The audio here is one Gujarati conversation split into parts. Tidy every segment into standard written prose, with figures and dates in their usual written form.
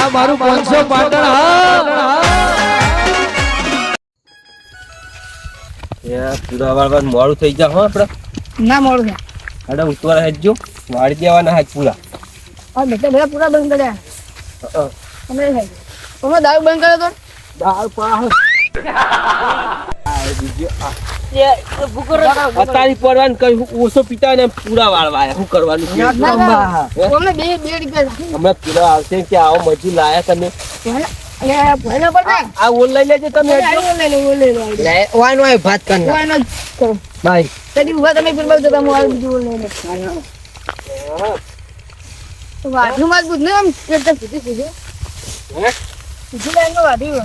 આ મારું 500 પાટણ પૂરા વાળવાનું મોડું થઈ જાય હો આપડે ના મોડું છે અરે ઉતવાર હેજો વાળી દેવાના હાથ પૂરા બધા પૂરા બંધ કર્યા તમે તમે દારૂ બંધ કર્યો તો દાળ પાહ અત્યારે પડવાનું કઈ ઓછો પીતા ને પૂરા વાળવા શું કરવાનું હમણાં બે રૂપિયા હમણાં કિલો આવશે કે આવો મજૂર લાયા તમે આ ઓન લઈ લેજો તમે ભાત ભાઈ કદી ઉભા તમે ફિલ્મ તો તમે આ બીજું લઈને વાઢું માં બુધ ને આમ કેટલા સુધી સુધી સુધી લાઈન વાઢી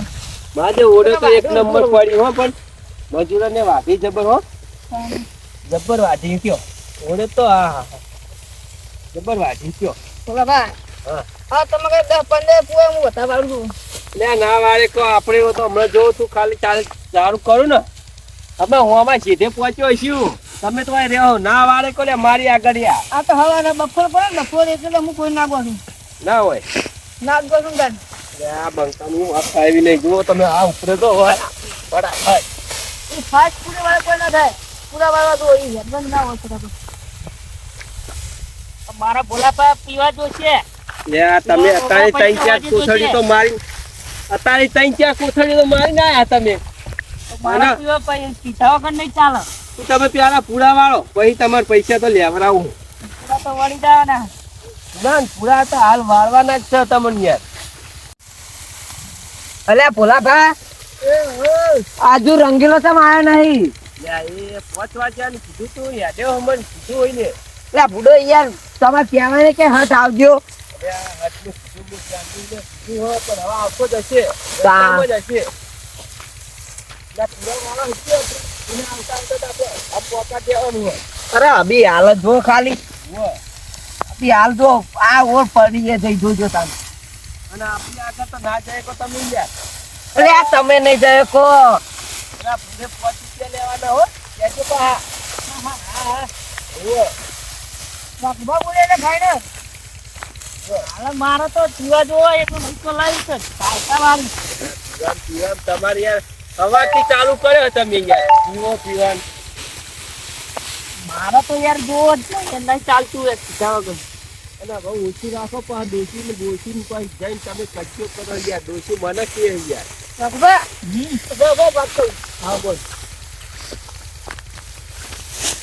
માજે ઓડે તો એક નંબર પડી હો પણ મજૂરો ને વાઢી જબર હો જબર વાઢી કયો ઓડે તો આ જબર વાઢી કયો બાબા હા તમે કઈ 10 15 પૂરા હું બતા પાડું છું લે ના વાળે કો આપણે તો હમણાં જોઉં તું ખાલી ચાલુ કરું ને અમે હું આમાં સીધે પહોંચ્યો છું તમે તો અહીં રહો ના વાળે કો લે મારી આગળ આ તો હવાના બપોર પડે ને બપોર એટલે હું કોઈ નાખો છું ના હોય નાખો છું તાન આ બંકાનું આ ખાવી નહીં જુઓ તમે આ ઉપરે તો હોય બડા એ ફાસ્ટ પૂરે વાળા કોઈ ના થાય પૂરા વાળા તો એ બંધ ના હોય તો મારા ભોલાપા પીવા જો છે લે તમે અત્યારે 3-4 કોથળી તો મારી અત્યારે 3-4 કોથળી તો મારી ના આયા તમે મારા પીવા પીધા વગર નહીં ચાલે તમે પ્યારા પૂરા વાળો પછી તમારે પૈસા તો લેવરાવું પૂરા તો વળી જવાના ના પૂરા તો હાલ વાળવાના જ છે તમને યાર અલ્યા ભોલાભા આજુ રંગીલો ચમ આયો નહીં એ 5 વાગ્યાનું કીધું તું યાદ અમને કીધું હોય ને અલ્યા બુડો યાર તમે કહેવાય કે હટ આવજો પણ હવે આવતો જ હશે રસ્તામાં જ હશે અરે અભી હાલ જ જો ખાલી અભી હાલ જો આ ઓર પડી જઈ જોજો તમે અને આપણી આગળ તો ના જાય તો તમે યાર અલ્યા તમે નહીં જાય કો પૂરે 5 રૂપિયા લેવાના હો કેજો તો હા વાકબા બોલે ને ભાઈ ને હાલ મારે તો પીવા જોવો એટલું ભૂકો લાવી છે કાયતા વાળી તમારી યાર હવાથી ચાલુ કર્યો તમે યાર પીવાનું મારે તો યાર જોવો જ નહીં ચાલતું હોય સીધા વગર અને બહુ ઓછી રાખો પણ ડોસી ને ડોસી પાસે જઈને તમે કચ્ચો કરો યાર ડોસી મને કે યાર વાકબા વાત કરું હા બોલ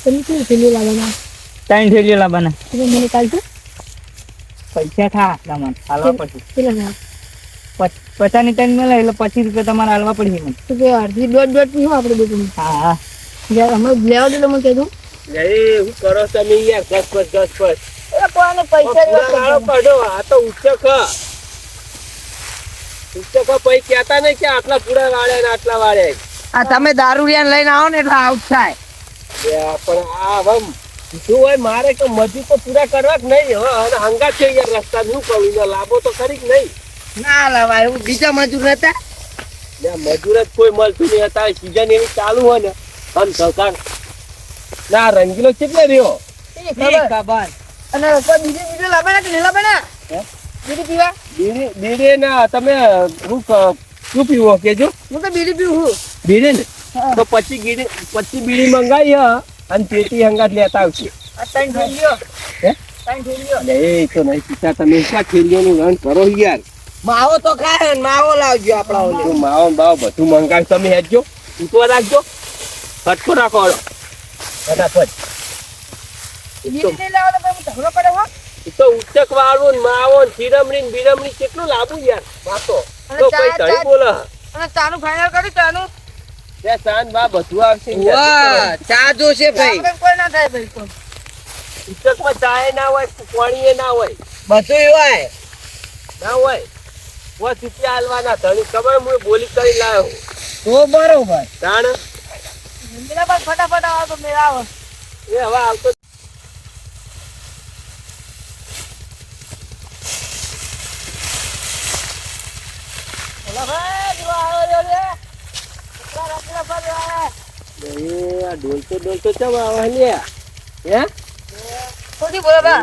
તમે શું થેલી લાવવાના 3 થેલીઓ લાવવાના તમે મને કાલતું પૈસા થા તમને હાલવા પડશે કેટલા 50 ની 3 મળે એટલે 25 રૂપિયા તમારે હાલવા પડશે મને તો કે અડધી દોઢ પીવો આપણે બધું હા જ્યારે અમે લેવા દે મને કહેજો એ હું કરો તમે યાર ઘસ પર એ કોઈને પૈસા ગાળો કાઢો આ તો ઉચ્ચક પછી કહેતા નહીં કે આટલા પૂરા વાળે ને આટલા વાળે આ તમે દારૂડિયાને લઈને આવો ને એટલે આઉટ થાય પણ આ હવે કીધું હોય મારે કે મજૂર તો પૂરા કરવા જ નહીં હો અને હંગાત છે યાર રસ્તા શું કહું લાભો તો ખરી જ નહીં ના લાવાય એવું બીજા મજૂર હતા મજૂર જ કોઈ મળતું નહીં હતા સીઝન એની ચાલુ હોય ને આમ સરકાર ના રંગીલો કેટલે રહ્યો ખબર અને કોઈ બીજી લાવવાના કે નહીં લાવવાના બીડી પીવા બીડી ના તમે શું પીવો કેજો હું તો બીડી પીવું બીડી ને તો 25 બીડી મંગાવી અને પેટી હંગાત લેતા આવશે આ 3 થેલીઓ હે 3 થેલીઓ એ તો નહીં પીતા તમે ક્યાં થેલીઓનું રન કરો યાર માવો તો ખાય ને માવો લાવજો આપડા ઓલે માવો બાવ બધું મંગાવી તમે હેજો ઉતવા રાખજો ફટકો રાખો ફટાફટ બીડી નહીં લાવો તો પછી ઝઘડો પડે હો એ તો ઉચ્ચક વાળું ને માવો ને ચીરમણી બીરમણી કેટલું લાવું યાર વાતો તો કોઈ ધણી બોલે અને ચાનું ફાઇનલ કરી ચાનું ત્યાં સાંજ બા બધું આવશે વાહ ચા જોશે ભાઈ આપણે કોઈ ના થાય ભાઈ કોઈ ઉચ્ચકમાં ચાય ના હોય પાણી ના હોય બધું હોય ના હોય 5 રૂપિયા હાલવાના ધણી ખબર હું બોલી કરી લાવ્યો તો બરોબર તાણ જિંદગીના પર ફટાફટ આવો તો મેળા આવે એ હવે આવતો ઓલા ભાઈ દીવા આવ્યો રે કચરા રાખીને પર આવે આ ડોલતો ચમ આવે લે હે થોડી બોલો બા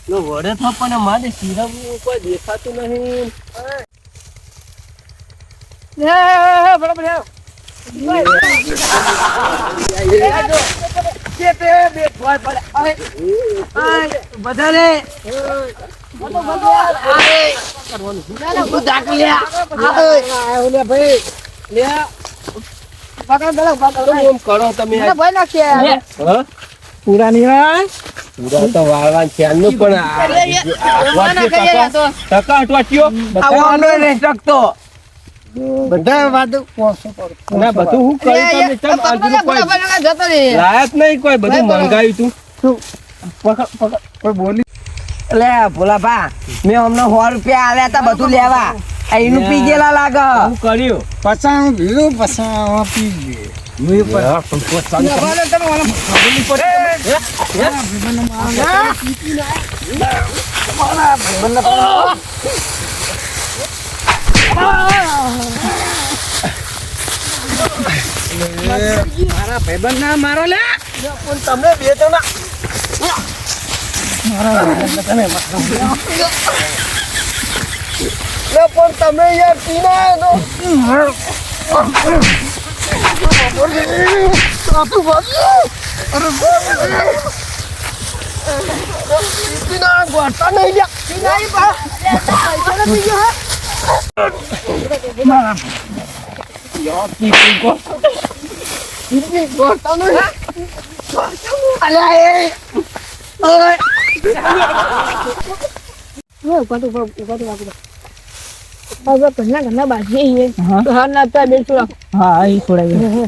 લો વડે તો પણ મારે સિરમ કોઈ દેખાતું નહીં. બરાબર બધાને એમ કરો તમે હા? પુરાની પૂરા તો વાળવાનું છે આનું પણ ટકા અટવાટ્યો બધા વાતો ના બધું હું કર્યું તમે ચમ આજનું કોઈ લાયક નહીં કોઈ બધું મંગાવ્યું તું બોલી લે ભોલા ભા મેં અમને 100 રૂપિયા આલ્યા તા બધું લેવા આ એનું પી ગયેલા લાગે હું કર્યું પચાસ ભીલું પચાસ પી ગયે મારા ભાઈબંધ ના મારો લે પણ તમે બે જણા પણ તમે યાર પીના તો ગોળતા નહીં ઘરના બાજી હા ના તો બે થોડા હા એ થોડા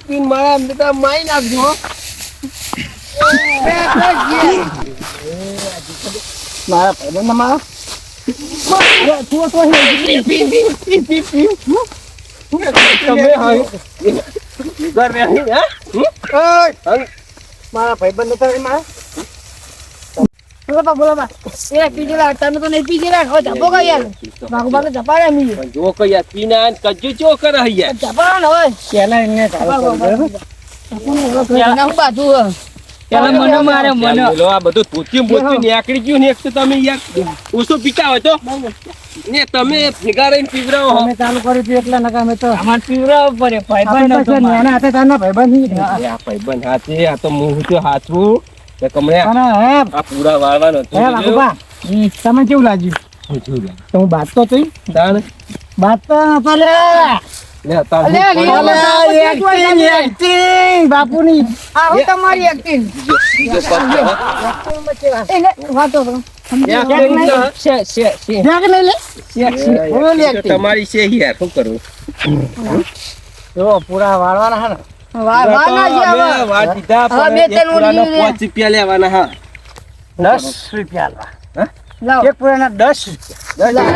પીન મારા માઈ નાખજો મારા ભાઈબંધ મારા મારા ભાઈબંધ હતા મારા બોલો પીજેલા તમે તો નહીં પીજેલા હવે ધપો કઈ યાર માગો માગો ધપાડે મી જો કઈ પીના કજ્જુ ચો કરે યાર ધપાડે હવે પેલા એને હું બાજુ પેલા મને મારે મને આ બધું ધોતિયું બોતિયું નીકળી ગયું ને એક તો તમે યાર ઓછો પીતા હોય તો ને તમે ભેગા રહીને પીવરાવો અમે ચાલુ કર્યું હતું એટલા નકા અમે તો અમાર પીવરાવ પડે ભાઈબંધ નાના હાથે તારના ભાઈબંધ આ ભાઈબંધ હાથે આ તો હું તો હાથવું તે કમળે અને હે આ પૂરા વાળવાનો હે વાઘુબા તમે કેવું લાગ્યું તો હું બાત તો થઈ તાણ બાત તો નતો લે લે તાણ એક્ટિંગ બાપુની આ હું તમારી એક્ટિંગ એને વાતો કરો દેખ લે લે તમારી છે યાર શું કરું જો પૂરા વાળવાના હે ને વાના છે હવે વાત દીધા હવે પણ બે એક પૂરાનો ત્રણ 5 રૂપિયા લેવાના હા 10 રૂપિયા આલવા લાવ એક પૂરાના 10 લાવ